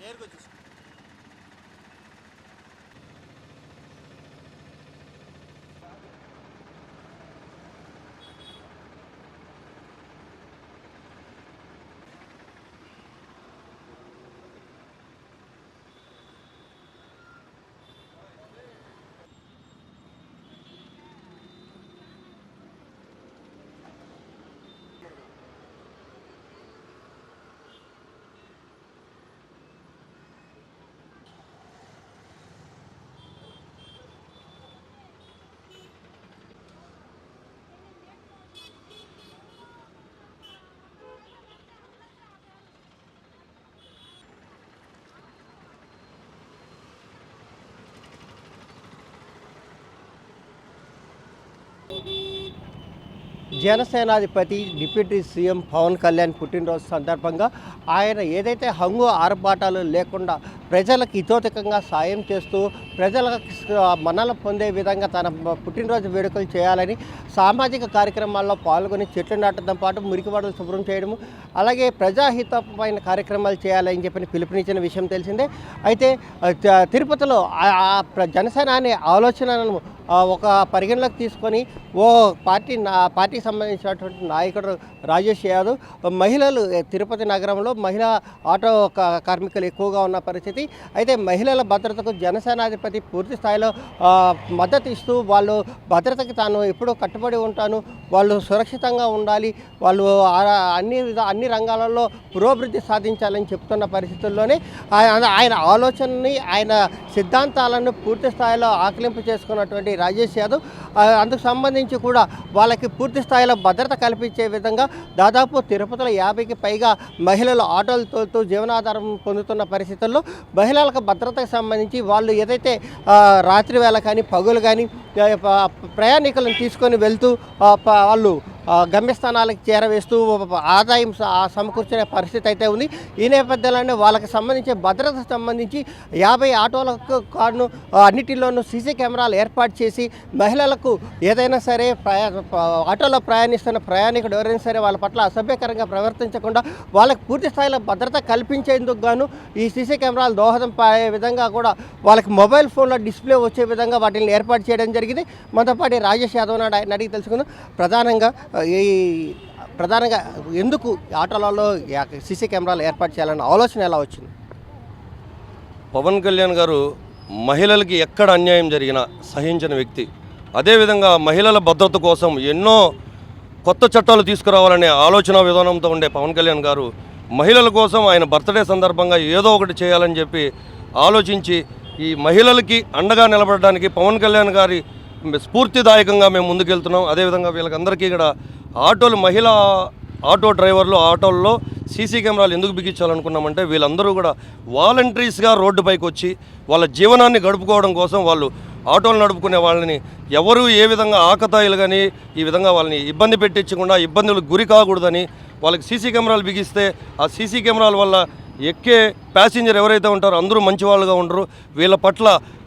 నేరుగా చూసుకో. జనసేనాధిపతి deputy CM Pawan Kalyan పుట్టినరోజు సందర్భంగా ఆయన ఏదైతే హంగు ఆర్భాటాలు లేకుండా ప్రజలకు ఇతోధికంగా సాయం చేస్తూ ప్రజలకు మన్నలు పొందే విధంగా తన పుట్టినరోజు వేడుకలు చేయాలని సామాజిక కార్యక్రమాల్లో పాల్గొని చెట్లు నాటడంతో పాటు మురికివాడలు శుభ్రం చేయడము, అలాగే ప్రజాహితమైన కార్యక్రమాలు చేయాలని చెప్పి పిలుపునిచ్చిన విషయం తెలిసిందే. అయితే తిరుపతిలో జనసేన అనే ఆలోచనను ఒక పరిగణలోకి తీసుకొని ఓ పార్టీకి సంబంధించినటువంటి నాయకుడు రాజేష్ యాదవ్ మహిళలు తిరుపతి నగరంలో మహిళా ఆటో కార్మికులు ఎక్కువగా ఉన్న పరిస్థితి. అయితే మహిళల భద్రతకు జనసేనాధిపతి పూర్తి స్థాయిలో మద్దతు ఇస్తూ వాళ్ళు భద్రతకి తాను ఎప్పుడూ కట్టుబడి ఉంటాను, వాళ్ళు సురక్షితంగా ఉండాలి, వాళ్ళు అన్ని రంగాలలో పురోభివృద్ధి సాధించాలని చెప్తున్న పరిస్థితుల్లోనే ఆయన ఆలోచనని ఆయన సిద్ధాంతాలను పూర్తి స్థాయిలో ఆకలింపు చేసుకున్నటువంటి రాజేష్ యాదవ్ అందుకు సంబంధించి కూడా వాళ్ళకి పూర్తి స్థాయిలో భద్రత కల్పించే విధంగా దాదాపు తిరుపతిలో 50కి పైగా మహిళలు ఆటోలు తోలుతూ జీవనాధారం పొందుతున్న పరిస్థితుల్లో మహిళలకు భద్రతకు సంబంధించి వాళ్ళు ఏదైతే రాత్రి వేళ కానీ పగులు కానీ ప్రయాణికులను తీసుకొని వెళ్తూ వాళ్ళు గమ్యస్థానాలకు చేరవేస్తూ ఆదాయం సమకూర్చునే పరిస్థితి అయితే ఉంది. ఈ నేపథ్యంలోనే వాళ్ళకి సంబంధించి భద్రతకు సంబంధించి 50 ఆటోలకు కాను అన్నిటిలోనూ సీసీ కెమెరాలు ఏర్పాటు చేసి మహిళలకు ఏదైనా సరే ఆటోలో ప్రయాణిస్తున్న ప్రయాణికుడు ఎవరైనా సరే వాళ్ళ పట్ల అసభ్యకరంగా ప్రవర్తించకుండా వాళ్ళకి పూర్తి స్థాయిలో భద్రత కల్పించేందుకు గాను ఈ సీసీ కెమెరాలు దోహదం పడే విధంగా కూడా వాళ్ళకి మొబైల్ ఫోన్లో డిస్ప్లే వచ్చే విధంగా వాటిని ఏర్పాటు చేయడం జరిగింది. మనతో పాటు రాజేష్ యాదవ్ అడిగి తెలుసుకుందాం. ప్రధానంగా ఎందుకు ఆటోలలో సీసీ కెమెరాలు ఏర్పాటు చేయాలన్న ఆలోచన ఎలా వచ్చింది? పవన్ కళ్యాణ్ గారు మహిళలకి ఎక్కడ అన్యాయం జరిగినా సహించిన వ్యక్తి. అదేవిధంగా మహిళల భద్రత కోసం ఎన్నో కొత్త చట్టాలు తీసుకురావాలనే ఆలోచన విధానంతో ఉండే పవన్ కళ్యాణ్ గారు మహిళల కోసం ఆయన బర్త్డే సందర్భంగా ఏదో ఒకటి చేయాలని చెప్పి ఆలోచించి ఈ మహిళలకి అండగా నిలబడడానికి పవన్ కళ్యాణ్ గారి స్ఫూర్తిదాయకంగా మేము ముందుకెళ్తున్నాం. అదేవిధంగా వీళ్ళకందరికీ ఇక్కడ మహిళా ఆటో డ్రైవర్లు ఆటోల్లో సీసీ కెమెరాలు ఎందుకు బిగించాలనుకున్నామంటే వీళ్ళందరూ కూడా వాలంటీర్స్గా రోడ్డుపైకి వచ్చి వాళ్ళ జీవనాన్ని గడుపుకోవడం కోసం వాళ్ళు ఆటోలు నడుపుకునే వాళ్ళని ఎవరు ఏ విధంగా ఆకతాయిలు కానీ ఈ విధంగా వాళ్ళని ఇబ్బంది పెట్టించకుండా ఇబ్బందులకు గురి కాకూడదని వాళ్ళకి సీసీ కెమెరాలు బిగిస్తే ఆ సీసీ కెమెరాల వల్ల ఎక్కే ప్యాసింజర్ ఎవరైతే ఉంటారో అందరూ మంచి వాళ్ళుగా ఉండరు. వీళ్ళ పట్ల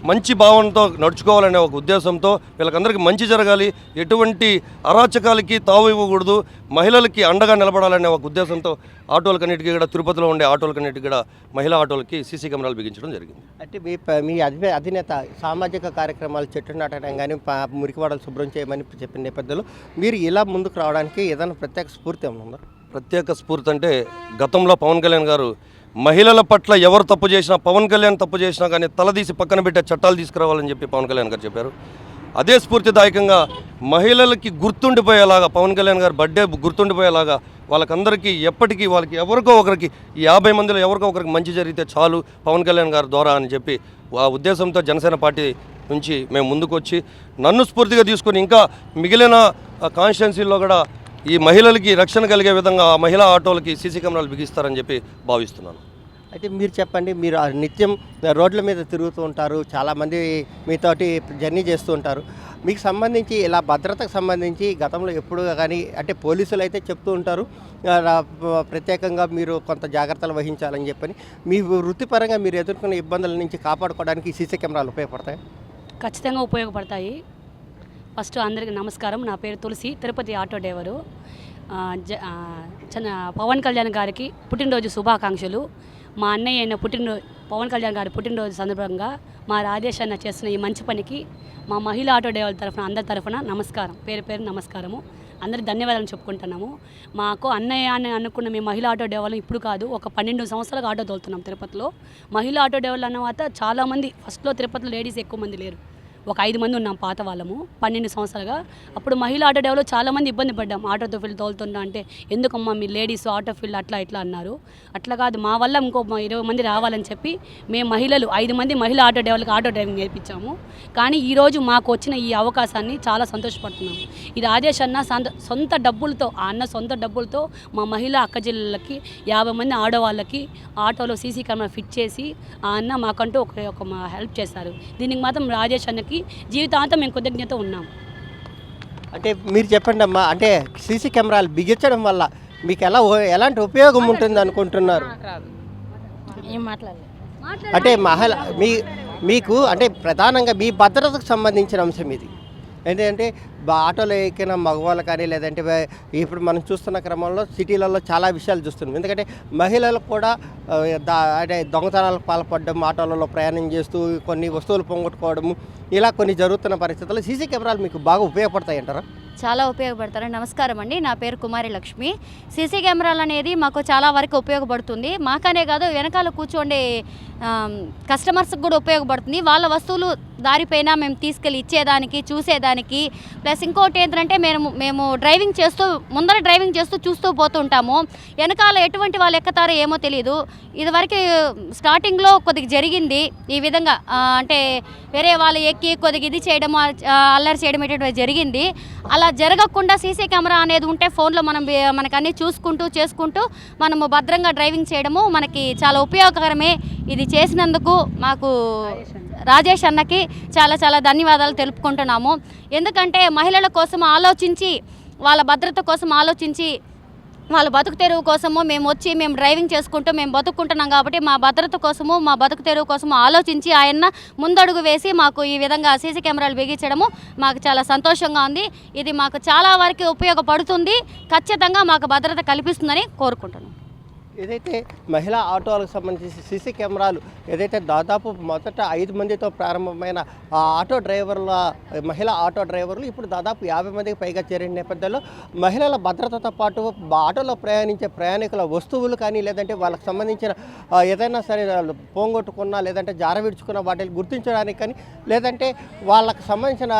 మంచి భావనతో నడుచుకోవాలనే ఒక ఉద్దేశంతో వీళ్ళకందరికీ మంచి జరగాలి, ఎటువంటి అరాచకాలకి తావు ఇవ్వకూడదు, మహిళలకి అండగా నిలబడాలనే ఒక ఉద్దేశంతో ఆటోలకన్నిటికీ కూడా తిరుపతిలో ఉండే ఆటోలకన్నిటికీ కూడా మహిళా ఆటోలకి సీసీ కెమెరాలు బిగించడం జరిగింది. అంటే మీ అధినేత సామాజిక కార్యక్రమాలు చెట్టు నాటడం కానీ మురికివాడలు శుభ్రం చేయమని చెప్పిన నేపథ్యంలో మీరు ఇలా ముందుకు రావడానికి ఏదైనా ప్రత్యేక స్ఫూర్తి ఏమైనా ఉందా? ప్రత్యేక స్ఫూర్తి అంటే గతంలో పవన్ కళ్యాణ్ గారు మహిళల పట్ల ఎవరు తప్పు చేసినా, పవన్ కళ్యాణ్ తప్పు చేసినా కానీ తలదీసి పక్కన పెట్టే చట్టాలు తీసుకురావాలని చెప్పి పవన్ కళ్యాణ్ గారు చెప్పారు. అదే స్ఫూర్తిదాయకంగా మహిళలకి గుర్తుండిపోయేలాగా పవన్ కళ్యాణ్ గారు బర్త్డే గుర్తుండిపోయేలాగా వాళ్ళకందరికీ ఎప్పటికీ వాళ్ళకి ఎవరికో ఒకరికి 50 మందిలో ఎవరికో ఒకరికి మంచి జరిగితే చాలు పవన్ కళ్యాణ్ గారి ద్వారా అని చెప్పి ఆ ఉద్దేశంతో జనసేన పార్టీ నుంచి మేము ముందుకు వచ్చి నన్ను స్ఫూర్తిగా తీసుకొని ఇంకా మిగిలిన కాన్స్టిట్యున్సీల్లో కూడా ఈ మహిళలకి రక్షణ కలిగే విధంగా ఆ మహిళా ఆటోలకి సీసీ కెమెరాలు బిగిస్తారని చెప్పి భావిస్తున్నాను. అయితే మీరు చెప్పండి, మీరు నిత్యం రోడ్ల మీద తిరుగుతూ ఉంటారు, చాలామంది మీతోటి జర్నీ చేస్తూ ఉంటారు. మీకు సంబంధించి ఇలా భద్రతకు సంబంధించి గతంలో ఎప్పుడు కానీ అంటే పోలీసులు అయితే చెప్తూ ఉంటారు ప్రత్యేకంగా మీరు కొంత జాగ్రత్తలు వహించాలని చెప్పని, మీ వృత్తిపరంగా మీరు ఎదుర్కొనే ఇబ్బందుల నుంచి కాపాడుకోవడానికి సీసీ కెమెరాలు ఉపయోగపడతాయి? ఖచ్చితంగా ఉపయోగపడతాయి. ఫస్ట్ అందరికీ నమస్కారం. నా పేరు తులసి, తిరుపతి ఆటో డ్రైవరు. పవన్ కళ్యాణ్ గారికి పుట్టినరోజు శుభాకాంక్షలు. మా అన్నయ్య అయిన పవన్ కళ్యాణ్ గారి పుట్టినరోజు సందర్భంగా మా రాజేష్ అన్న చేస్తున్న ఈ మంచి పనికి మా మహిళా ఆటో డ్రైవర్ల తరఫున అందరి తరఫున నమస్కారం, పేరు నమస్కారము. అందరికి ధన్యవాదాలు చెప్పుకుంటున్నాము. మాకు అన్నయ్య అని అనుకున్న మేము మహిళా ఆటో డ్రైవర్లు ఇప్పుడు కాదు, ఒక 12 సంవత్సరాలుగా ఆటో తోలుతున్నాం తిరుపతిలో. మహిళా ఆటో డ్రైవర్లు అన్నమాట చాలామంది, ఫస్ట్లో తిరుపతిలో లేడీస్ ఎక్కువ మంది లేరు, ఒక 5 మంది ఉన్నాం పాత వాళ్ళము 12 సంవత్సరాలుగా. అప్పుడు మహిళా ఆటో డ్రైవర్లో చాలామంది ఇబ్బంది పడ్డాం. ఆటోతో ఫీల్డ్ తోలుతుంటా అంటే ఎందుకమ్మా మీ లేడీస్ ఆటో ఫీల్డ్ అట్లా ఇట్లా అన్నారు. అట్లా కాదు, మా వల్ల ఇంకో 20 మంది రావాలని చెప్పి మేము మహిళలు 5 మంది మహిళా ఆటో డ్రైవర్లకు ఆటో డ్రైవింగ్ నేర్పించాము. కానీ ఈరోజు మాకు వచ్చిన ఈ అవకాశాన్ని చాలా సంతోషపడుతున్నాము. ఈ రాజేష్ అన్న సొంత డబ్బులతో, ఆ అన్న సొంత డబ్బులతో మా మహిళా అక్కజిల్లలకి 50 మంది ఆడవాళ్ళకి ఆటోలో సీసీ కెమెరా ఫిట్ చేసి ఆ అన్న మాకంటూ ఒక హెల్ప్ చేశారు. దీనికి మాత్రం రాజేష్ అన్నకి జీవితాంతం మేము కృతజ్ఞత ఉన్నాం. అంటే మీరు చెప్పండి అమ్మా, అంటే సీసీ కెమెరాలు బిగించడం వల్ల మీకు ఎలాంటి ఉపయోగం ఉంటుంది అనుకుంటున్నారు? అంటే మీకు అంటే ప్రధానంగా మీ భద్రతకు సంబంధించిన అంశం ఇది. ఏంటంటే ఆటోలో ఎక్కిన మగవాళ్ళు కానీ లేదంటే ఇప్పుడు మనం చూస్తున్న క్రమంలో సిటీలలో చాలా విషయాలు చూస్తున్నాం. ఎందుకంటే మహిళలకు కూడా అంటే దొంగతనాలకు పాల్పడడం, ఆటోలలో ప్రయాణం చేస్తూ కొన్ని వస్తువులు పోగొట్టుకోవడము, ఇలా కొన్ని జరుగుతున్న పరిస్థితుల్లో సీసీ కెమెరాలు మీకు బాగా ఉపయోగపడతాయి అంటారా? చాలా ఉపయోగపడతారు. నమస్కారం అండి, నా పేరు కుమారి లక్ష్మి. సీసీ కెమెరాలు అనేది మాకు చాలా వరకు ఉపయోగపడుతుంది. మాకనే కాదు, వెనకాల కూర్చోండే కస్టమర్స్కి కూడా ఉపయోగపడుతుంది. వాళ్ళ వస్తువులు దారిపైన మేము తీసుకెళ్ళి ఇచ్చేదానికి, చూసేదానికి. ప్లస్ ఇంకోటి ఏంటంటే మేము ముందర డ్రైవింగ్ చేస్తూ చూస్తూ పోతుంటాము. వెనకాల ఎటువంటి వాళ్ళు ఎక్కుతారో ఏమో తెలియదు. ఇదివరకు స్టార్టింగ్లో కొద్దిగా జరిగింది ఈ విధంగా, అంటే వేరే వాళ్ళు ఎక్కి కొద్దిగా ఇది చేయడం, అల్లరి చేయడం ఇటువంటి జరిగింది. అలా జరగకుండా సీసీ కెమెరా అనేది ఉంటే ఫోన్లో మనకు అన్నీ చూసుకుంటూ చేసుకుంటూ మనము భద్రంగా డ్రైవింగ్ చేయడము మనకి చాలా ఉపయోగకరమే. ఇది చేసినందుకు మాకు రాజేష్ అన్నకి చాలా చాలా ధన్యవాదాలు తెలుపుకుంటున్నాము. ఎందుకంటే మహిళల కోసం ఆలోచించి, వాళ్ళ భద్రత కోసం ఆలోచించి, వాళ్ళ బతుకు తెరువు కోసము మేము డ్రైవింగ్ చేసుకుంటూ మేము బతుకుంటున్నాం కాబట్టి మా భద్రత కోసము, మా బతుకు తెరువు కోసము ఆలోచించి ఆయన ముందడుగు వేసి మాకు ఈ విధంగా సీసీ కెమెరాలు బిగించడము మాకు చాలా సంతోషంగా ఉంది. ఇది మాకు చాలా వరకు ఉపయోగపడుతుంది, ఖచ్చితంగా మాకు భద్రత కల్పిస్తుందని కోరుకుంటున్నాం. ఏదైతే మహిళా ఆటోలకు సంబంధించి సీసీ కెమెరాలు ఏదైతే దాదాపు మొదట 5 మందితో ప్రారంభమైన ఆ ఆటో డ్రైవర్ల మహిళా ఆటో డ్రైవర్లు ఇప్పుడు దాదాపు 50 మందికి పైగా చేరిన నేపథ్యంలో మహిళల భద్రతతో పాటు ఆటోలో ప్రయాణించే ప్రయాణికుల వస్తువులు కానీ లేదంటే వాళ్ళకి సంబంధించిన ఏదైనా సరే పోంగొట్టుకున్నా లేదంటే జార విడుచుకున్న వాటిని గుర్తించడానికి కానీ లేదంటే వాళ్ళకి సంబంధించిన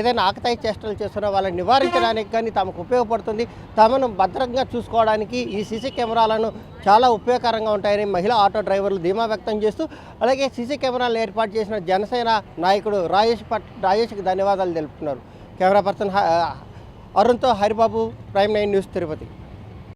ఏదైనా ఆకతాయి చేష్టలు చేస్తున్న వాళ్ళని నివారించడానికి కానీ తమకు ఉపయోగపడుతుంది. తమను భద్రంగా చూసుకోవడానికి ఈ సీసీ కెమెరాలను చాలా ఉపయోగకరంగా ఉంటాయని మహిళా ఆటో డ్రైవర్లు ధీమా వ్యక్తం చేస్తూ అలాగే సీసీ కెమెరాలను ఏర్పాటు చేసిన జనసేన నాయకుడు రాజేష్కి ధన్యవాదాలు తెలుపుతున్నారు. కెమెరా పర్సన్ అరుణ్తో హరిబాబు, ప్రైమ్ 9 న్యూస్, తిరుపతి.